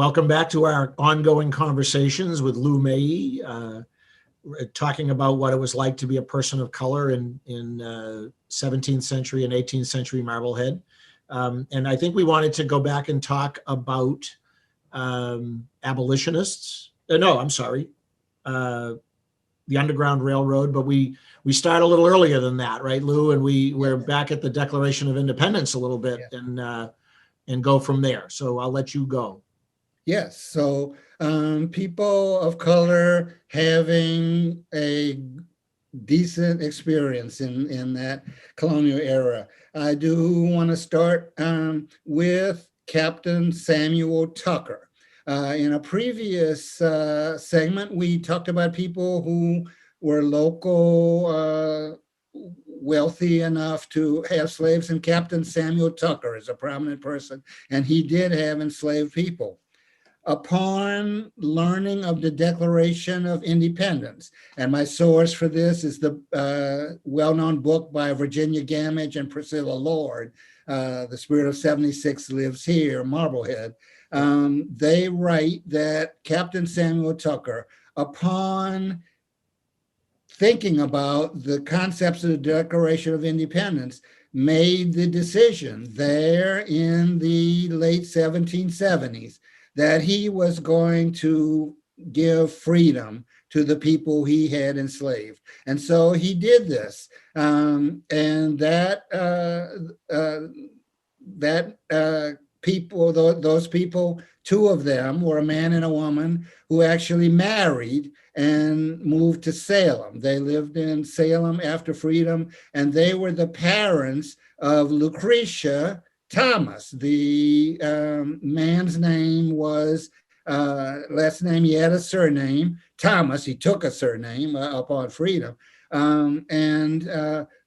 Welcome back to our ongoing conversations with Lou May, talking about what it was like to be a person of color in 17th century and 18th century Marblehead. And I think we wanted to go back and talk about abolitionists. No, I'm sorry, the Underground Railroad, but we start a little earlier than that, right, Lou? And we're back at the Declaration of Independence a little bit, and go from there. So I'll let you go. Yes, so people of color having a decent experience in that colonial era. I do want to start with Captain Samuel Tucker. In a previous segment, we talked about people who were local, wealthy enough to have slaves, and Captain Samuel Tucker is a prominent person, and he did have enslaved people. Upon learning of the Declaration of Independence, and my source for this is the well-known book by Virginia Gamage and Priscilla Lord, The Spirit of 76 Lives Here, Marblehead. They write that Captain Samuel Tucker, upon thinking about the concepts of the Declaration of Independence, made the decision there in the late 1770s that he was going to give freedom to the people he had enslaved. And so he did this. And those people, two of them were a man and a woman who actually married and moved to Salem. They lived in Salem after freedom, and they were the parents of Lucretia Thomas. The man's name was, last name, he had a surname, Thomas. He took a surname upon freedom. And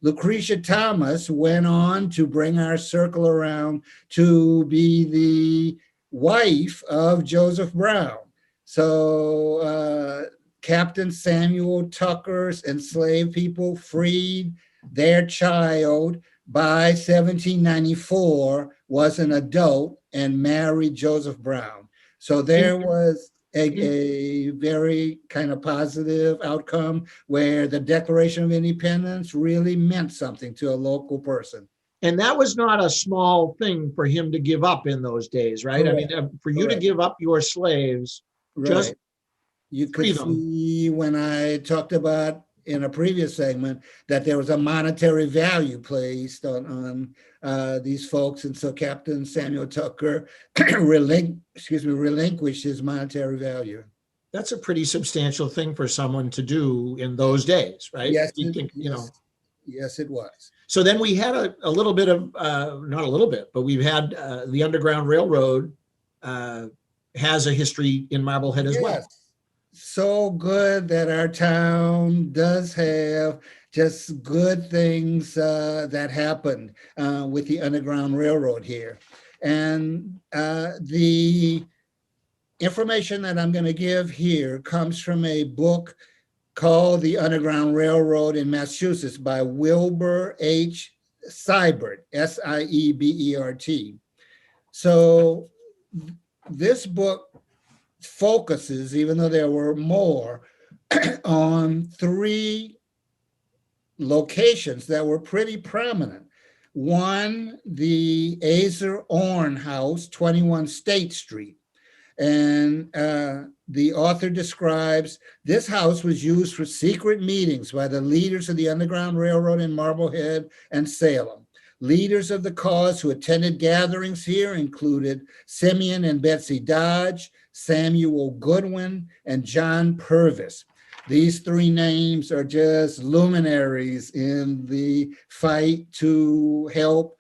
Lucretia Thomas went on to bring our circle around to be the wife of Joseph Brown. So Captain Samuel Tucker's enslaved people freed their child by 1794, was an adult and married Joseph Brown. So there was a very kind of positive outcome where the Declaration of Independence really meant something to a local person. And that was not a small thing for him to give up in those days, right? Correct. I mean, for you to give up your slaves, just you could see when I talked about in a previous segment that there was a monetary value placed on these folks, and so Captain Samuel Tucker relinquished his monetary value. That's a pretty substantial thing for someone to do in those days, right? Yes, yes, it was. So then we had a little bit of, not a little bit, but we've had the Underground Railroad has a history in Marblehead as well. So good that our town does have just good things that happened with the Underground Railroad here. And the information that I'm going to give here comes from a book called The Underground Railroad in Massachusetts by Wilbur H. Sibert, Siebert. So this book focuses, even though there were more, on three locations that were pretty prominent. One, the Azer Orn House, 21 State Street. And the author describes this house was used for secret meetings by the leaders of the Underground Railroad in Marblehead and Salem. Leaders of the cause who attended gatherings here included Simeon and Betsy Dodge, Samuel Goodwin, and John Purvis. These three names are just luminaries in the fight to help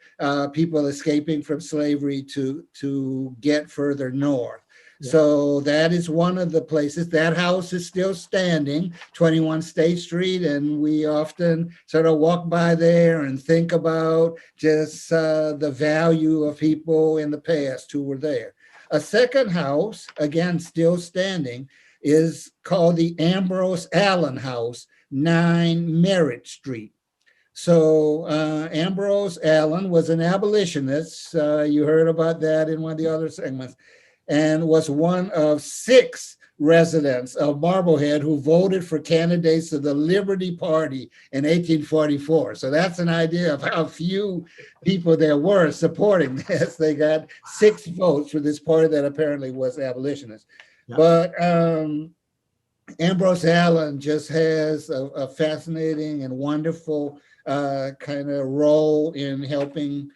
people escaping from slavery to get further north. Yeah. So that is one of the places. That house is still standing, 21 State Street, and we often sort of walk by there and think about just the value of people in the past who were there. A second house, again, still standing, is called the Ambrose Allen House, 9 Merritt Street. So Ambrose Allen was an abolitionist. You heard about that in one of the other segments. and was one of 6 residents of Marblehead who voted for candidates of the Liberty Party in 1844. So that's an idea of how few people there were supporting this. They got 6 votes for this party that apparently was abolitionist. Yeah. But Ambrose Allen just has a fascinating and wonderful kind of role in helping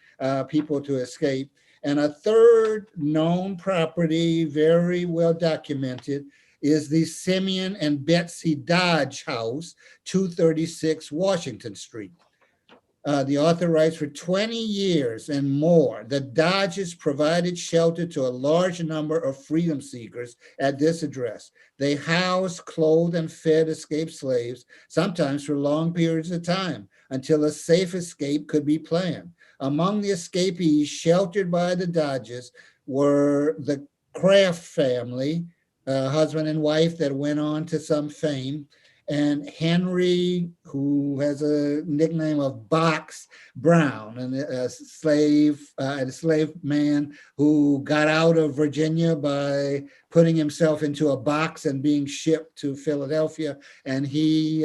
people to escape. And a third known property, very well documented, is the Simeon and Betsy Dodge House, 236 Washington Street. The author writes, for 20 years and more, the Dodges provided shelter to a large number of freedom seekers at this address. They housed, clothed, and fed escaped slaves, sometimes for long periods of time, until a safe escape could be planned. Among the escapees sheltered by the Dodges were the Kraft family, husband and wife that went on to some fame, and Henry, who has a nickname of Box Brown, and a slave man who got out of Virginia by putting himself into a box and being shipped to Philadelphia, and he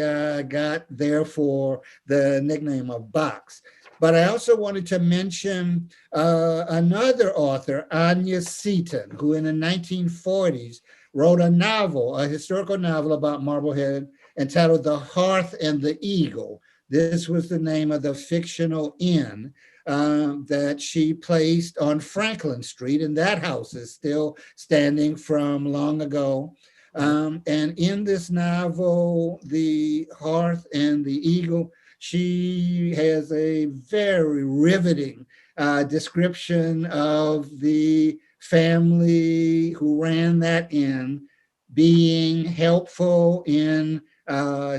got therefore the nickname of Box. But I also wanted to mention another author, Anya Seton, who in the 1940s wrote a novel, a historical novel about Marblehead, entitled The Hearth and the Eagle. This was the name of the fictional inn that she placed on Franklin Street, and that house is still standing from long ago. And in this novel, The Hearth and the Eagle, she has a very riveting description of the family who ran that inn being helpful in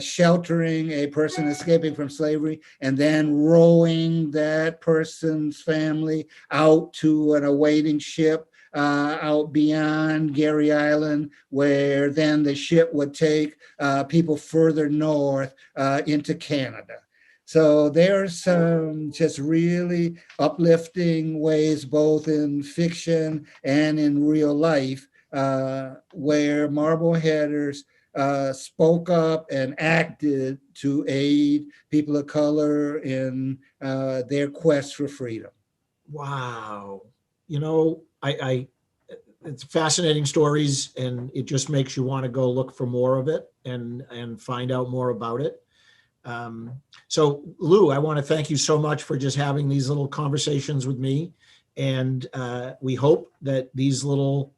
sheltering a person escaping from slavery, and then rowing that person's family out to an awaiting ship out beyond Gary Island, where then the ship would take people further north into Canada. So there's some just really uplifting ways, both in fiction and in real life, where Marbleheaders spoke up and acted to aid people of color in their quest for freedom. Wow. I it's fascinating stories, and it just makes you want to go look for more of it and find out more about it. So Lou, I want to thank you so much for just having these little conversations with me. And we hope that these little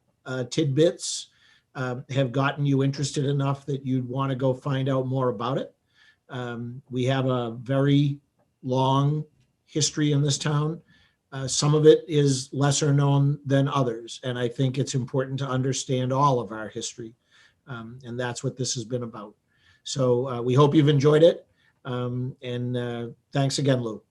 tidbits have gotten you interested enough that you'd want to go find out more about it. We have a very long history in this town. Some of it is lesser known than others, and I think it's important to understand all of our history, and that's what this has been about. So we hope you've enjoyed it, and thanks again, Lou.